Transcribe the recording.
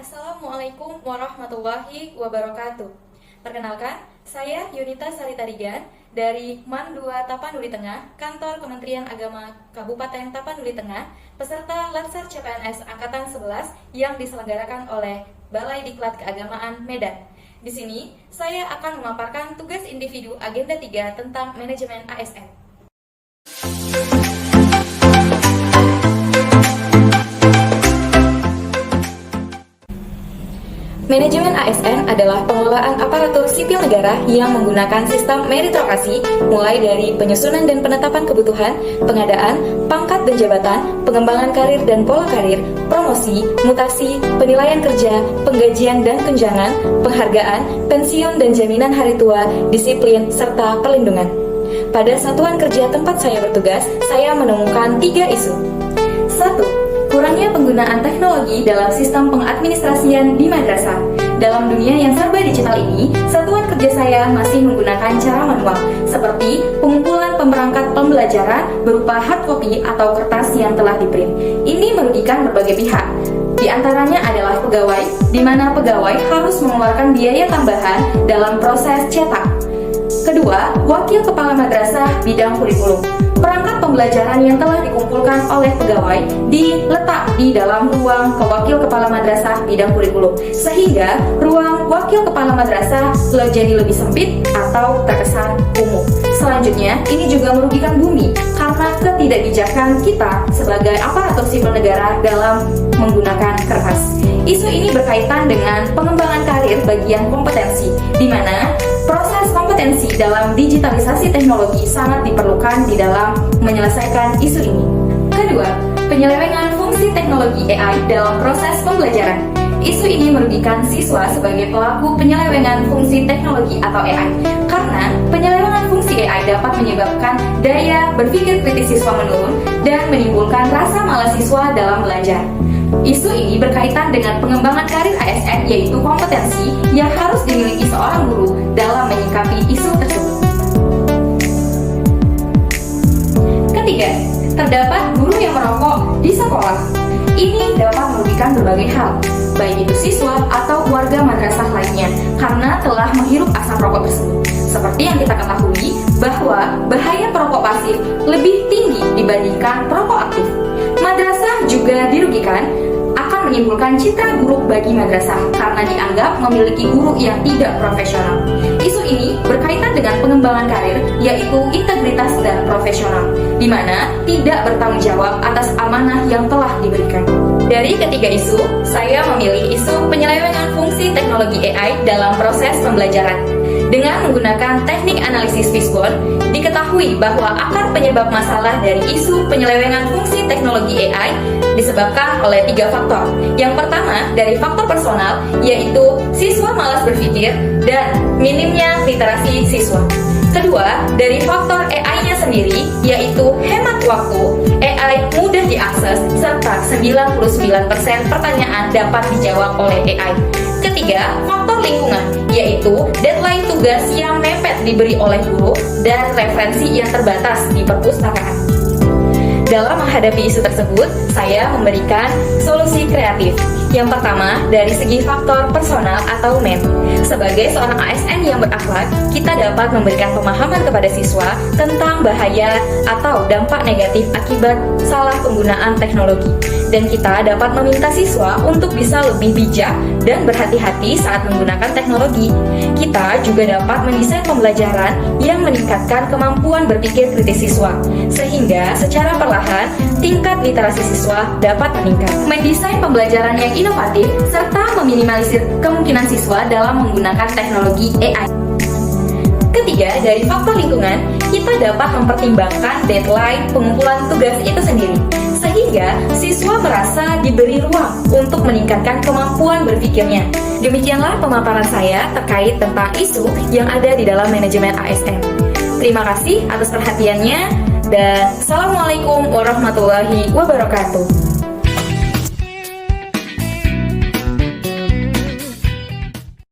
Assalamualaikum warahmatullahi wabarakatuh. Perkenalkan, saya Yunita Saritarigan dari MAN 2 Tapanuli Tengah, Kantor Kementerian Agama Kabupaten Tapanuli Tengah, peserta Latsar CPNS Angkatan 11 yang diselenggarakan oleh Balai Diklat Keagamaan Medan. Di sini, saya akan memaparkan tugas individu Agenda 3 tentang manajemen ASN. Manajemen ASN adalah pengelolaan aparatur sipil negara yang menggunakan sistem meritokrasi, mulai dari penyusunan dan penetapan kebutuhan, pengadaan, pangkat dan jabatan, pengembangan karir dan pola karir, promosi, mutasi, penilaian kerja, penggajian dan tunjangan, penghargaan, pensiun dan jaminan hari tua, disiplin, serta perlindungan. Pada satuan kerja tempat saya bertugas, saya menemukan 3 isu. 1. Kurangnya penggunaan teknologi dalam sistem pengadministrasian di madrasah. Dalam dunia yang serba digital ini, satuan kerja saya masih menggunakan cara manual, seperti pengumpulan pemerangkat pembelajaran berupa hard copy atau kertas yang telah di-print. Ini merugikan berbagai pihak. Di antaranya adalah pegawai, di mana pegawai harus mengeluarkan biaya tambahan dalam proses cetak. Kedua, wakil kepala madrasah bidang kurikulum. Perangkat pembelajaran yang telah dikumpulkan oleh pegawai diletak di dalam ruang wakil kepala madrasah bidang kurikulum, sehingga ruang wakil kepala madrasah jadi lebih sempit atau terkesan umum. Selanjutnya, ini juga merugikan bumi karena ketidakbijakan kita sebagai aparatur sipil negara dalam menggunakan kertas. Isu ini berkaitan dengan pengembangan karir bagian kompetensi, di mana proses kompetensi dalam digitalisasi teknologi sangat diperlukan di dalam menyelesaikan isu ini. Kedua, penyelewengan fungsi teknologi AI dalam proses pembelajaran. Isu ini merugikan siswa sebagai pelaku penyelewengan fungsi teknologi atau AI, karena penyelewengan fungsi AI dapat menyebabkan daya berpikir kritis siswa menurun dan menimbulkan rasa malas siswa dalam belajar. Isu ini berkaitan dengan pengembangan karir ASN, yaitu kompetensi yang harus dimiliki seorang guru dalam menyikapi isu tersebut. Ketiga, terdapat guru yang merokok di sekolah. Ini dapat merugikan berbagai hal, baik itu siswa atau warga madrasah lainnya, karena telah menghirup asap rokok tersebut. Seperti yang kita ketahui bahwa bahaya perokok pasif lebih tinggi dibandingkan perokok aktif. Madrasah juga dirugikan akan menimbulkan citra buruk bagi madrasah karena dianggap memiliki guru yang tidak profesional. Isu ini berkaitan dengan pengembangan karir, yaitu integritas dan profesional, di mana tidak bertanggung jawab atas amanah yang telah diberikan. Dari ketiga isu, saya memilih isu penyelewengan fungsi teknologi AI dalam proses pembelajaran. Dengan menggunakan teknik analisis fishbone, diketahui bahwa akar penyebab masalah dari isu penyelewengan fungsi teknologi AI disebabkan oleh 3 faktor. Yang pertama, dari faktor personal, yaitu siswa malas berpikir dan minimnya literasi siswa. Kedua, dari faktor AI-nya sendiri, yaitu hemat waktu, AI mudah diakses, serta 99% pertanyaan dapat dijawab oleh AI. Ketiga, faktor lingkungan, yaitu deadline tugas yang mepet diberi oleh guru dan referensi yang terbatas di perpustakaan. Dalam menghadapi isu tersebut, saya memberikan solusi kreatif. Yang pertama, dari segi faktor personal atau MEN. Sebagai seorang ASN yang berakhlak, kita dapat memberikan pemahaman kepada siswa tentang bahaya atau dampak negatif akibat salah penggunaan teknologi. Dan kita dapat meminta siswa untuk bisa lebih bijak dan berhati-hati saat menggunakan teknologi. Kita juga dapat mendesain pembelajaran yang meningkatkan kemampuan berpikir kritis siswa, sehingga secara perlahan tingkat literasi siswa dapat meningkat. Mendesain pembelajaran yang inovatif serta meminimalisir kemungkinan siswa dalam menggunakan teknologi AI. Ketiga, dari faktor lingkungan, kita dapat mempertimbangkan deadline pengumpulan tugas itu sendiri, sehingga siswa merasa diberi ruang untuk meningkatkan kemampuan berpikirnya. Demikianlah pemaparan saya terkait tentang isu yang ada di dalam manajemen ASN. Terima kasih atas perhatiannya, dan Assalamualaikum warahmatullahi wabarakatuh.